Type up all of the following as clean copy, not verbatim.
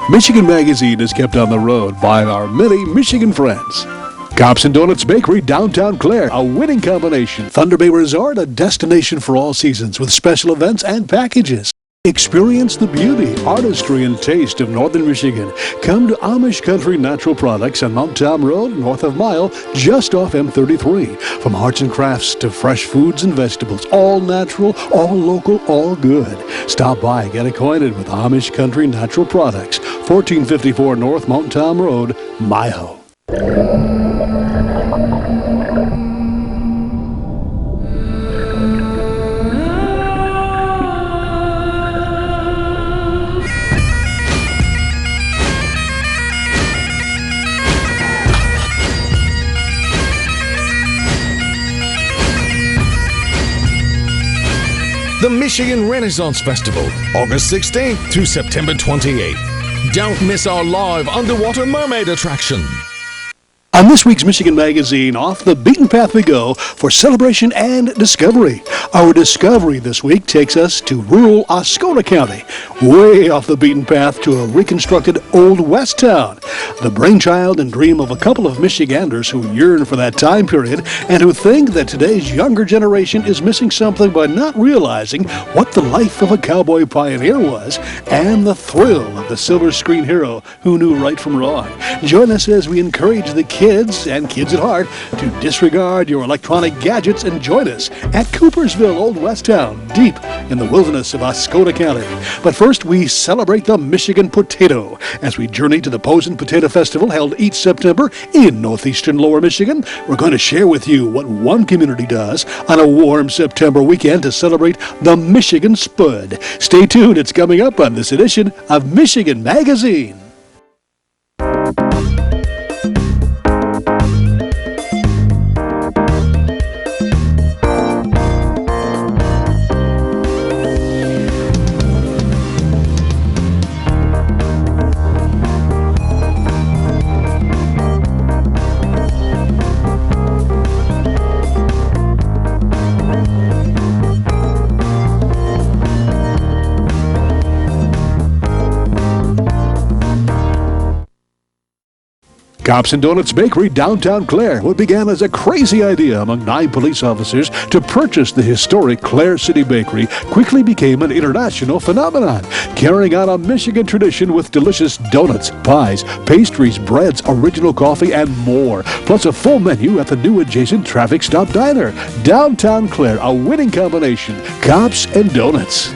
Michigan Magazine is kept on the road by our many Michigan friends. Cops and Donuts Bakery, downtown Clare, a winning combination. Thunder Bay Resort, a destination for all seasons with special events and packages. Experience the beauty, artistry, and taste of Northern Michigan. Come to Amish Country Natural Products on Mount Tom Road, north of Mile, just off M33. From arts and crafts to fresh foods and vegetables, all natural, all local, all good. Stop by and get acquainted with Amish Country Natural Products, 1454 North Mount Tom Road, Mile. The Michigan Renaissance Festival, August 16th to September 28th. Don't miss our live underwater mermaid attraction. On this week's Michigan Magazine, off the beaten path we go for celebration and discovery. Our discovery this week takes us to rural Oscoda County, way off the beaten path to a reconstructed Old West Town. The brainchild and dream of a couple of Michiganders who yearn for that time period and who think that today's younger generation is missing something by not realizing what the life of a cowboy pioneer was and the thrill of the silver screen hero who knew right from wrong. Join us as we encourage the kids and kids at heart to disregard your electronic gadgets and join us at Coopersville Old West Town, deep in the wilderness of Oscoda County. But first, we celebrate the Michigan potato as we journey to the Posen Potato Festival held each September in northeastern Lower Michigan. We're going to share with you what one community does on a warm September weekend to celebrate the Michigan Spud. Stay tuned, it's coming up on this edition of Michigan Magazine. Cops and Donuts Bakery, downtown Clare, what began as a crazy idea among 9 police officers to purchase the historic Clare City Bakery quickly became an international phenomenon, carrying on a Michigan tradition with delicious donuts, pies, pastries, breads, original coffee, and more, plus a full menu at the new adjacent traffic stop diner. Downtown Clare, a winning combination, Cops and Donuts.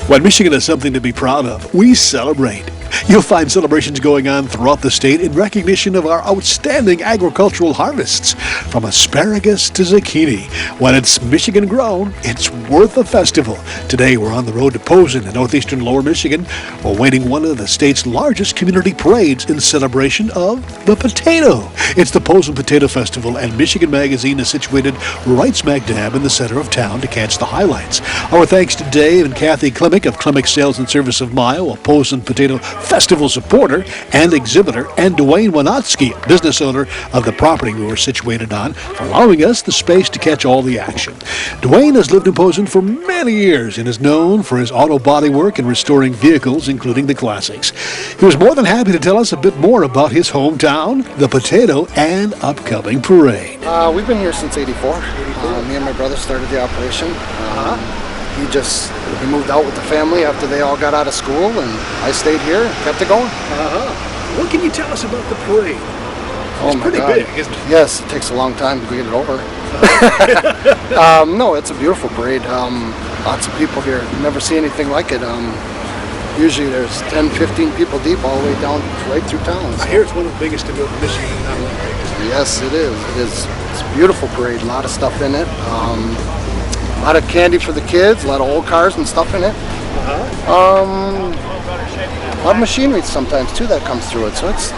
When Michigan has something to be proud of, we celebrate. You'll find celebrations going on throughout the state in recognition of our outstanding agricultural harvests, from asparagus to zucchini. When it's Michigan grown, it's worth a festival. Today we're on the road to Posen in northeastern Lower Michigan, awaiting one of the state's largest community parades in celebration of the potato. It's the Posen Potato Festival, and Michigan Magazine is situated right smack dab in the center of town to catch the highlights. Our thanks to Dave and Kathy Klimick of Klimick Sales and Service of Mile, a Posen Potato Festival supporter and exhibitor, and Dwayne Winotsky, business owner of the property we were situated on, for allowing us the space to catch all the action. Dwayne has lived in Posen for many years and is known for his auto body work and restoring vehicles, including the classics. He was more than happy to tell us a bit more about his hometown, the potato, and upcoming parade. We've been here since '84. Me and my brother started the operation. He moved out with the family after they all got out of school, and I stayed here and kept it going. What can you tell us about the parade? It's pretty big, isn't it? Yes, it takes a long time to get it over. No, it's a beautiful parade. Lots of people here. Never see anything like it. Usually there's 10, 15 people deep all the way down right through town. I hear it's one of the biggest in Michigan. Yes, it is. It's a beautiful parade. A lot of stuff in it. A lot of candy for the kids, a lot of old cars and stuff in it. A lot of machinery sometimes too that comes through it. So it's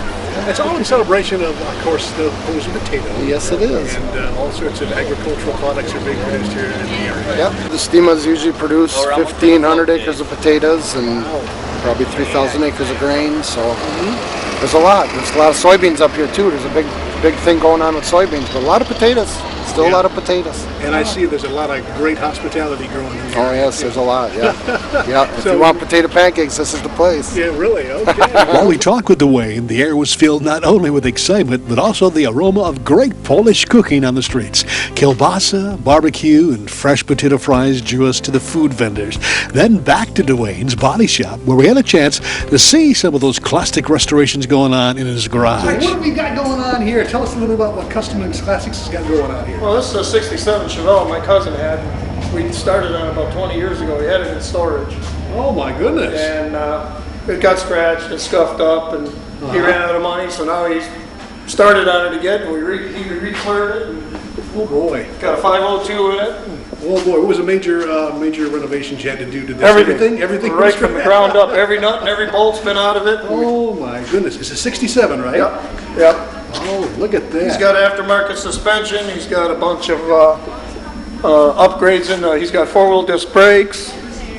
all in celebration of course, the Posen potato. Yes, it is. And all sorts of agricultural products are being produced here in the area. Yep. The Stemas usually produce 1,500 acres of potatoes and probably 3,000 acres of grain. So there's a lot. There's a lot of soybeans up here too. There's a big thing going on with soybeans, but a lot of potatoes. Still a lot of potatoes. And I see there's a lot of great hospitality growing in here. Oh yes, there's a lot. Yeah, yeah. If So- you want potato pancakes, this is the place. Yeah, really? Okay. While we talked with Dwayne, the air was filled not only with excitement, but also the aroma of great Polish cooking on the streets. Kielbasa, barbecue, and fresh potato fries drew us to the food vendors. Then back to Dwayne's body shop, where we had a chance to see some of those classic restorations going on in his garage. What do we got going on here? Tell us a little about what Custom and Classics has got going on here. Well, this is a 67 Chevelle my cousin had. We started on it about 20 years ago. He had it in storage. Oh my goodness. And it got scratched and scuffed up, and he ran out of money, so now he's started on it again. And he re-cleared it and Oh boy. got a 502 in it. Oh boy. What was the major renovations you had to do to this? Everything Right from the ground up. Every nut and every bolt's been out of it. Oh my goodness. It's a 67, right? Yep. Oh, look at that. He's got aftermarket suspension. He's got a bunch of upgrades in. He's got four-wheel disc brakes.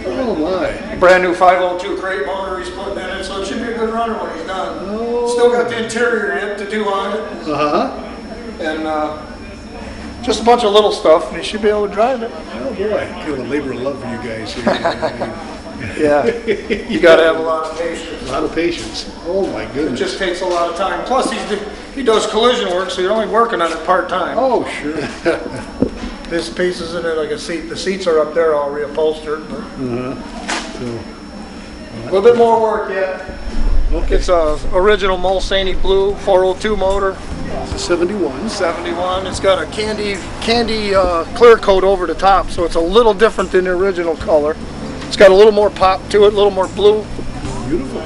Oh my. Brand new 502 crate motor he's putting in it, so it should be a good runner when he's done. Oh. Still got the interior yet to do on it, and just a bunch of little stuff, and he should be able to drive it. Oh boy. Kind of a labor of love for you guys here. Yeah, you got to have a lot of patience. A lot of patience. Oh my It goodness. just takes a lot of time. Plus, he does collision work, so you're only working on it part-time. Oh sure. This piece is in it like a seat. The seats are up there all reupholstered. But a little bit more work yet. Okay. It's a original Mulsaney blue 402 motor. It's a 71. 71. It's got a candy clear coat over the top, so it's a little different than the original color. It's got a little more pop to it, a little more blue. Beautiful.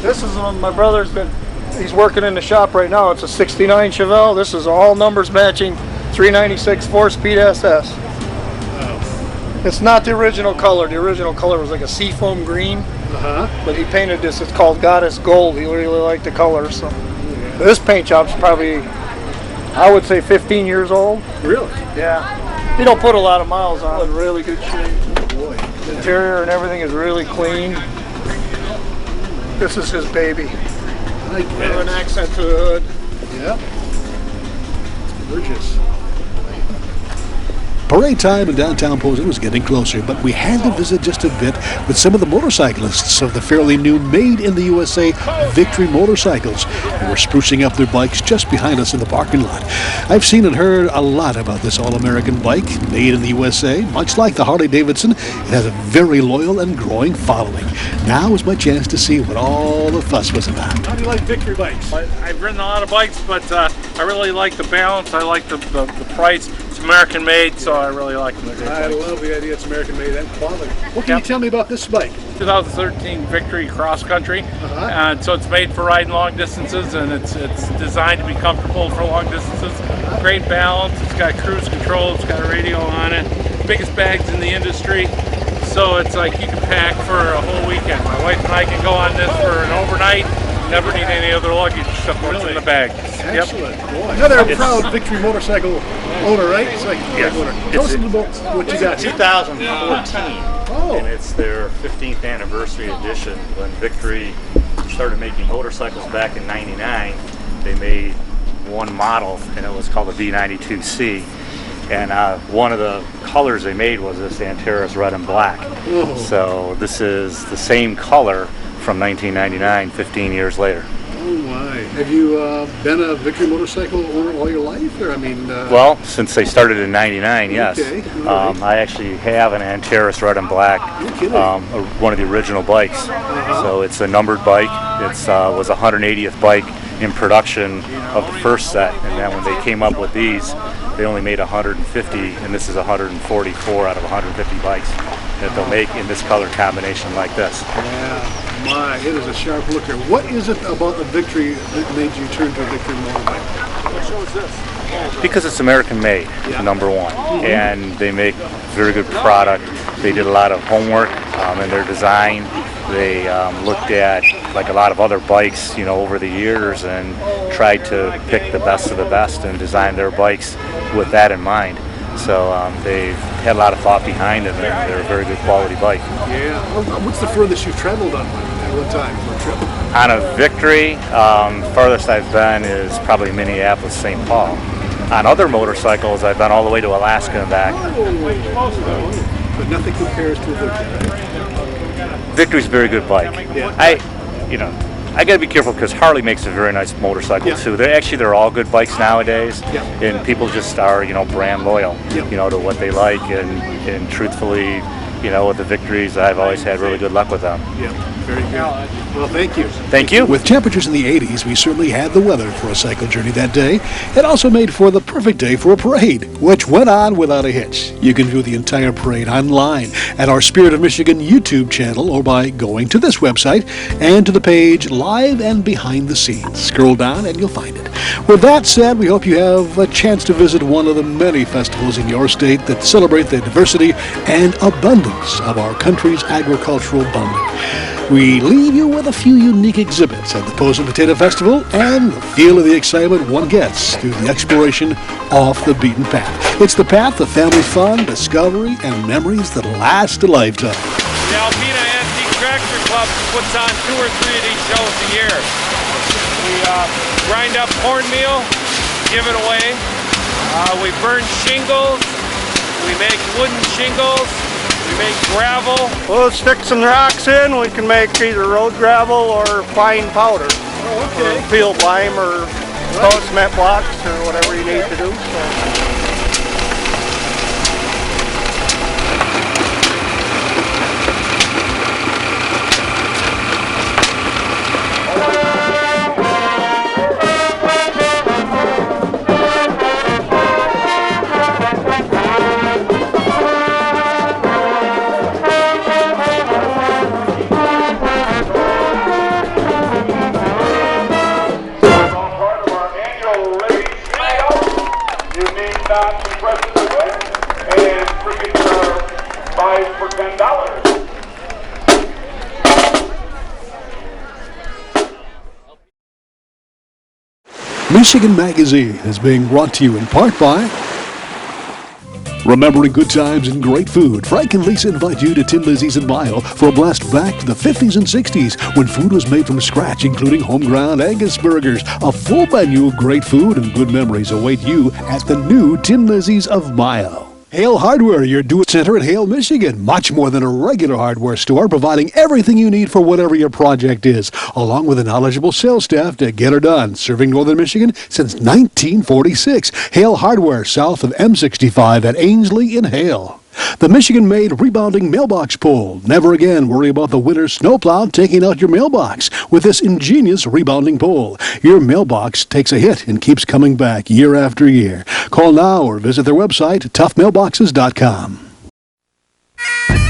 This is one my brother's he's working in the shop right now. It's a 69 Chevelle. This is all numbers matching 396 4-speed SS. It's not the original color. The original color was like a seafoam green. But he painted this. It's called Goddess Gold. He really liked the color. So this paint job's probably, I would say, 15 years old. Really? Yeah. He don't put a lot of miles on it. Really good shape. Boy. The interior and everything is really clean. This is his baby. I Bit of an guess. accent to the hood. Yep. It's gorgeous. Parade time in downtown Posen was getting closer, but we had to visit just a bit with some of the motorcyclists of the fairly new Made in the USA Victory motorcycles who were sprucing up their bikes just behind us in the parking lot. I've seen and heard a lot about this all-American bike, Made in the USA. Much like the Harley-Davidson, it has a very loyal and growing following. Now is my chance to see what all the fuss was about. How do you like Victory bikes? I've ridden a lot of bikes, but I really like the balance. I like the price. It's American made, so I really like them. I love the idea it's American made and quality. What can you tell me about this bike? 2013 Victory Cross Country, and so it's made for riding long distances, and it's designed to be comfortable for long distances. Great balance. It's got cruise control. It's got a radio on it. Biggest bags in the industry. So it's like you can pack for a whole weekend. My wife and I can go on this for an overnight. Never need any other luggage except what's in the bag. Excellent. Boy. Another proud Victory motorcycle owner, right? It's like owner. Tell us a little about what you got here. 2014, Oh. and it's their 15th anniversary edition. When Victory started making motorcycles back in '99, they made one model, and it was called the V92C. And one of the colors they made was this Antares red and black. Oh. So this is the same color from 1999, 15 years later. Oh my. Have you been a Victory motorcycle owner all your life? Or Well, since they started in '99, yes. Okay, all right. I actually have an Antares red and black, No kidding. one of the original bikes. So it's a numbered bike. It's was a 180th bike in production of the first set, and then when they came up with these, they only made 150, and this is 144 out of 150 bikes that they'll make in this color combination like this. Yeah, my, it is a sharp looker. What is it about the Victory that made you turn to a Victory motorbike? What show is this? Because it's American made, number one, and they make very good product. They did a lot of homework in their design. They looked at, like a lot of other bikes, over the years, and tried to pick the best of the best and design their bikes with that in mind. So they've had a lot of thought behind them, and they're a very good quality bike. Yeah. What's the furthest you've traveled on one at one time for a trip? On a Victory, farthest I've been is probably Minneapolis, St. Paul. On other motorcycles, I've been all the way to Alaska and back. But nothing compares to Victory. Victory's a very good bike. Yeah. I got to be careful because Harley makes a very nice motorcycle too. They're all good bikes nowadays, and people just are brand loyal, to what they like, and truthfully, with the Victories, I've always had really good luck with them. Yeah, very good. Well, thank you. Thank you. With temperatures in the 80s, we certainly had the weather for a cycle journey that day. It also made for the perfect day for a parade, which went on without a hitch. You can view the entire parade online at our Spirit of Michigan YouTube channel or by going to this website and to the page Live and Behind the Scenes. Scroll down and you'll find it. With that said, we hope you have a chance to visit one of the many festivals in your state that celebrate the diversity and abundance of our country's agricultural abundance. We leave you with a few unique exhibits at the Posen Potato Festival and the feel of the excitement one gets through the exploration off the beaten path. It's the path of family fun, discovery, and memories that last a lifetime. The Alpena Antique Tractor Club puts on 2 or 3 of these shows a year. We grind up cornmeal, give it away. We burn shingles. We make wooden shingles. We make gravel. We'll stick some rocks in. We can make either road gravel or fine powder. Oh, okay. Or field lime or cement blocks or whatever you need to do. So. Michigan Magazine is being brought to you in part by Remembering Good Times and Great Food. Frank and Lisa invite you to Tin Lizzie's in Mayo for a blast back to the 50s and 60s when food was made from scratch, including home-ground Angus burgers. A full menu of great food and good memories await you at the new Tin Lizzie's of Mayo. Hale Hardware, your do-it center in Hale, Michigan. Much more than a regular hardware store, providing everything you need for whatever your project is, along with a knowledgeable sales staff to get her done. Serving Northern Michigan since 1946. Hale Hardware, south of M65 at Ainsley in Hale. The Michigan-made rebounding mailbox pole. Never again worry about the winter snowplow taking out your mailbox with this ingenious rebounding pole. Your mailbox takes a hit and keeps coming back year after year. Call now or visit their website, toughmailboxes.com.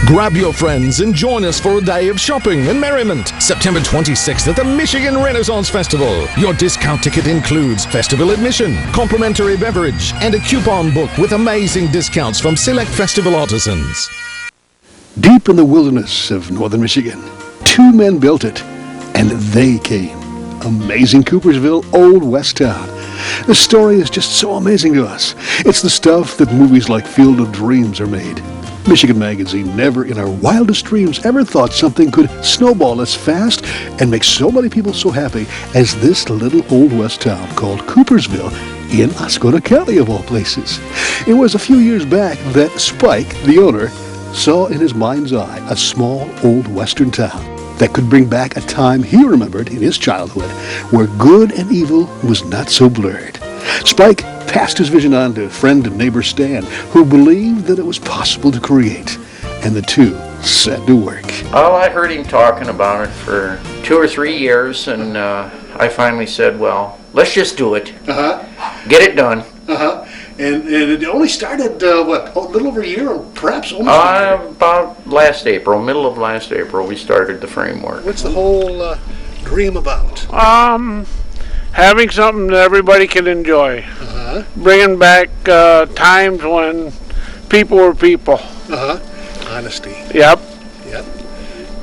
Grab your friends and join us for a day of shopping and merriment. September 26th at the Michigan Renaissance Festival. Your discount ticket includes festival admission, complimentary beverage, and a coupon book with amazing discounts from select festival artisans. Deep in the wilderness of northern Michigan, 2 men built it, and they came. Amazing Coopersville Old West Town. The story is just so amazing to us. It's the stuff that movies like Field of Dreams are made. Michigan Magazine never in our wildest dreams ever thought something could snowball as fast and make so many people so happy as this little Old West town called Coopersville in Oscoda County, of all places. It was a few years back that Spike, the owner, saw in his mind's eye a small old western town that could bring back a time he remembered in his childhood where good and evil was not so blurred. Spike passed his vision on to friend and neighbor Stan, who believed that it was possible to create, and the two set to work. Well, I heard him talking about it for 2 or 3 years, and I finally said, well, let's just do it. Get it done. And it only started, a little over a year, or perhaps almost a year? About last April, middle of last April, we started the framework. What's the whole dream about? Having something that everybody can enjoy. Bringing back times when people were people. Honesty. Yep.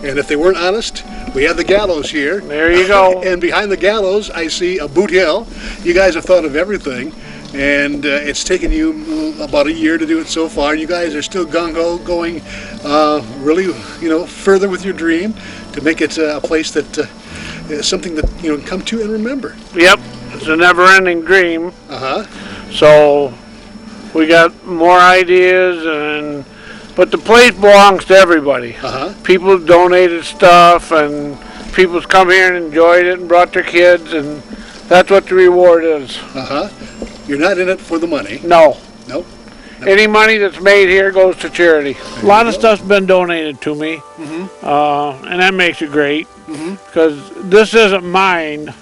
And if they weren't honest, we have the gallows here. There you go. And behind the gallows, I see a boot hill. You guys have thought of everything. and it's taken you about a year to do it so far. You guys are still gung-ho, going really, further with your dream to make it a place that is something that come to and remember. Yep, it's a never-ending dream. Uh-huh. So we got more ideas, but the place belongs to everybody. Uh-huh. People donated stuff, and people's come here and enjoyed it and brought their kids, and that's what the reward is. Uh-huh. You're not in it for the money. No. Nope. Any money that's made here goes to charity. A lot of stuff's been donated to me, and that makes it great, because this isn't mine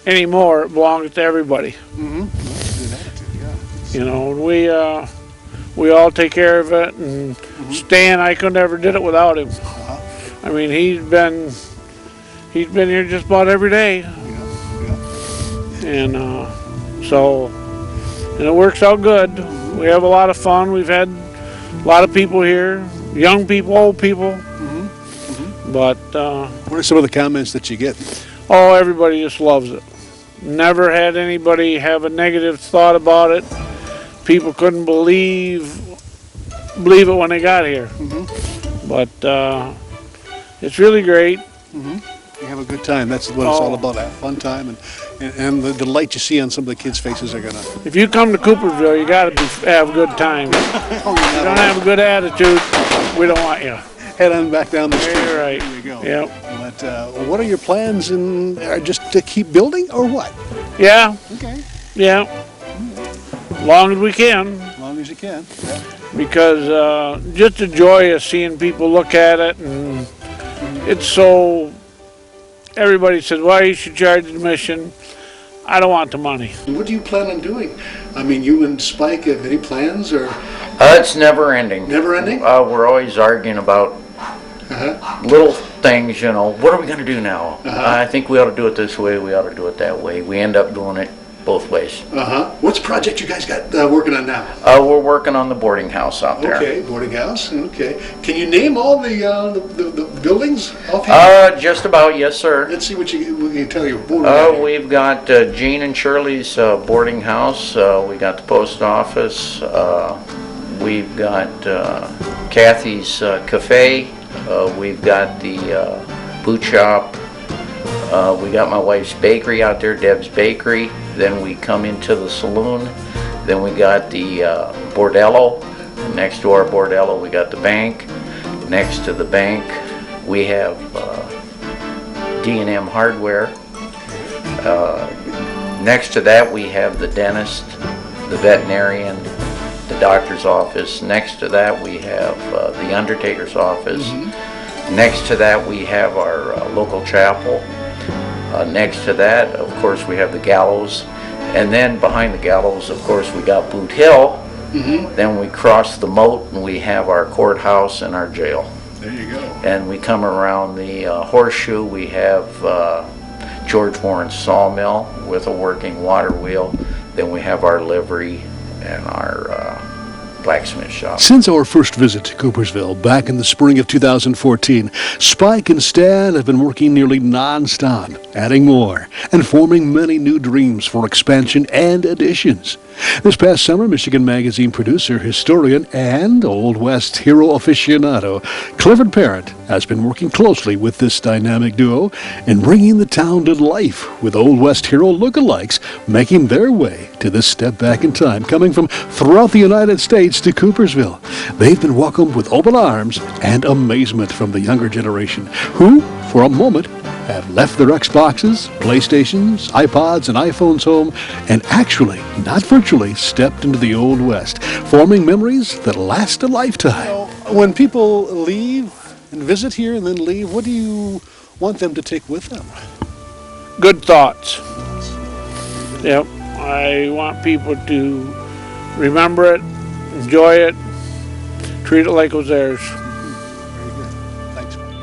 anymore. It belongs to everybody. We all take care of it, and Stan, I could never did it without him. I mean, he's been here just about every day, and it works out good. We have a lot of fun. We've had a lot of people here, young people, old people. But what are some of the comments that you get? Oh, everybody just loves it. Never had anybody have a negative thought about it. People couldn't believe it when they got here. But it's really great. You have a good time. That's what it's all about, a fun time, and the delight you see on some of the kids' faces are gonna. If you come to Coopersville, you got to have a good time. If you don't have a good attitude, we don't want you. Head on back down the street. You're right. There you go. Yep. But what are your plans? Just to keep building, or what? Yeah. Okay. Yeah. Long as we can. As long as you can. Yeah. Because just the joy of seeing people look at it, and it's so. Everybody says, well, you should charge admission. I don't want the money. What do you plan on doing? I mean, you and Spike have any plans, or? It's never ending. Never ending? We're always arguing about little things, what are we going to do now? I think we ought to do it this way, we ought to do it that way. We end up doing it both ways. What's the project you guys got working on now? We're working on the boarding house out there. Okay, boarding house. Okay. Can you name all the buildings offhand? Just about, yes, sir. Let's see what we can tell you. We've got Gene and Shirley's boarding house. We got the post office. We've got Kathy's cafe. We've got the boot shop. We got my wife's bakery out there, Deb's Bakery. Then we come into the saloon. Then we got the bordello. Next to our bordello, we got the bank. Next to the bank, we have D&M Hardware. Next to that, we have the dentist, the veterinarian, the doctor's office. Next to that, we have the undertaker's office. Next to that, we have our local chapel. Next to that, of course, we have the gallows. And then behind the gallows, of course, we got Boot Hill. Then we cross the moat and we have our courthouse and our jail. There you go. And we come around the horseshoe. We have George Warren's sawmill with a working water wheel. Then we have our livery and our blacksmith shop. Since our first visit to Coopersville back in the spring of 2014, Spike and Stan have been working nearly non-stop, adding more and forming many new dreams for expansion and additions. This past summer, Michigan Magazine producer, historian, and Old West hero aficionado Clifford Parent has been working closely with this dynamic duo in bringing the town to life, with Old West hero lookalikes making their way to this step back in time, coming from throughout the United States to Coopersville. They've been welcomed with open arms and amazement from the younger generation, who, for a moment, have left their Xboxes, PlayStations, iPods, and iPhones home and actually, not virtually, stepped into the Old West, forming memories that last a lifetime. When people leave and visit here and then leave, what do you want them to take with them? Good thoughts. Yep. I want people to remember it, enjoy it, treat it like it was theirs. Very good. Thanks, Mike.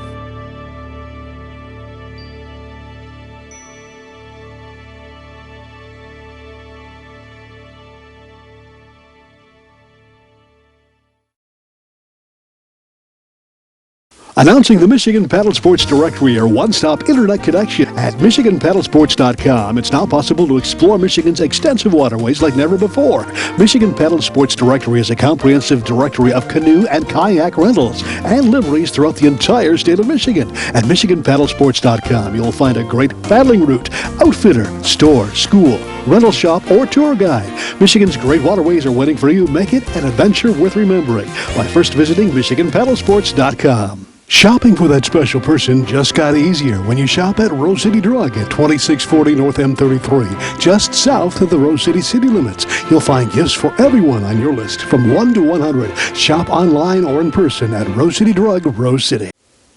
Announcing the Michigan Paddle Sports Directory, your one-stop internet connection. At MichiganPaddlesports.com, it's now possible to explore Michigan's extensive waterways like never before. Michigan Paddle Sports Directory is a comprehensive directory of canoe and kayak rentals and liveries throughout the entire state of Michigan. At MichiganPaddlesports.com, you'll find a great paddling route, outfitter, store, school, rental shop, or tour guide. Michigan's great waterways are waiting for you. Make it an adventure worth remembering by first visiting MichiganPaddlesports.com. Shopping for that special person just got easier when you shop at Rose City Drug at 2640 North M33, just south of the Rose City city limits. You'll find gifts for everyone on your list from 1 to 100. Shop online or in person at Rose City Drug, Rose City.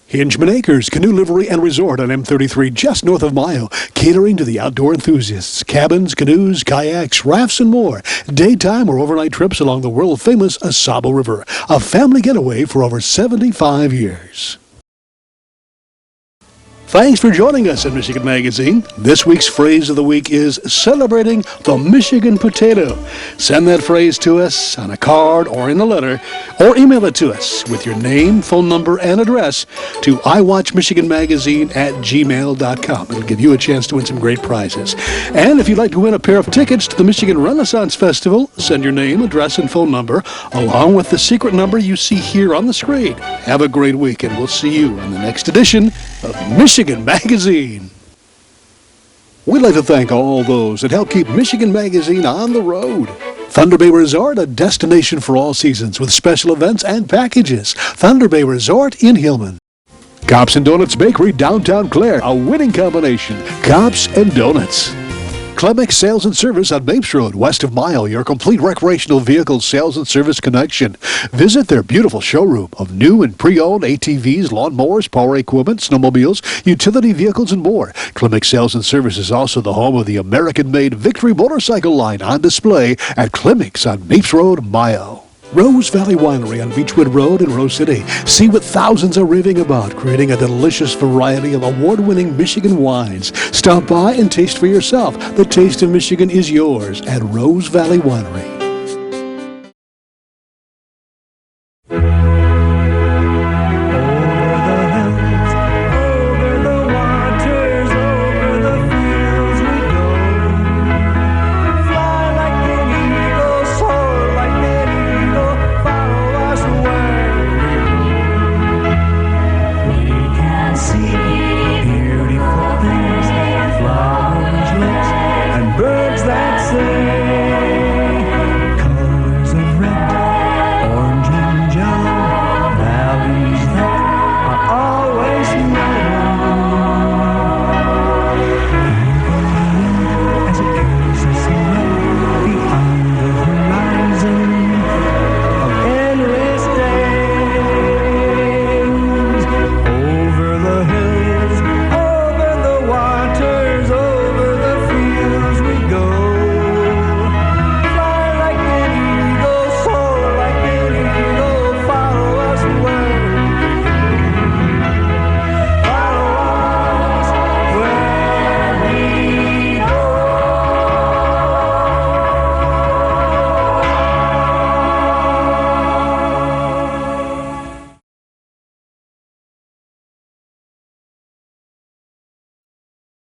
Hingeman Acres Canoe Livery and Resort on M33 just north of Mayo, catering to the outdoor enthusiasts. Cabins, canoes, kayaks, rafts, and more. Daytime or overnight trips along the world-famous Oscoda River. A family getaway for over 75 years. Thanks for joining us at Michigan Magazine. This week's phrase of the week is celebrating the Michigan potato. Send that phrase to us on a card or in a letter, or email it to us with your name, phone number, and address to iwatchmichiganmagazine@gmail.com. It'll give you a chance to win some great prizes. And if you'd like to win a pair of tickets to the Michigan Renaissance Festival, send your name, address, and phone number, along with the secret number you see here on the screen. Have a great week, and we'll see you on the next edition of Michigan Magazine. We'd like to thank all those that help keep Michigan Magazine on the road. Thunder Bay Resort, a destination for all seasons with special events and packages. Thunder Bay Resort in Hillman. Cops and Donuts Bakery, downtown Clare, a winning combination. Cops and Donuts. Clemix Sales and Service on Mapes Road, west of Mayo, your complete recreational vehicle sales and service connection. Visit their beautiful showroom of new and pre-owned ATVs, lawnmowers, power equipment, snowmobiles, utility vehicles, and more. Clemix Sales and Service is also the home of the American-made Victory motorcycle line on display at Clemix on Mapes Road, Mayo. Rose Valley Winery on Beechwood Road in Rose City. See what thousands are raving about, creating a delicious variety of award-winning Michigan wines. Stop by and taste for yourself. The taste of Michigan is yours at Rose Valley Winery.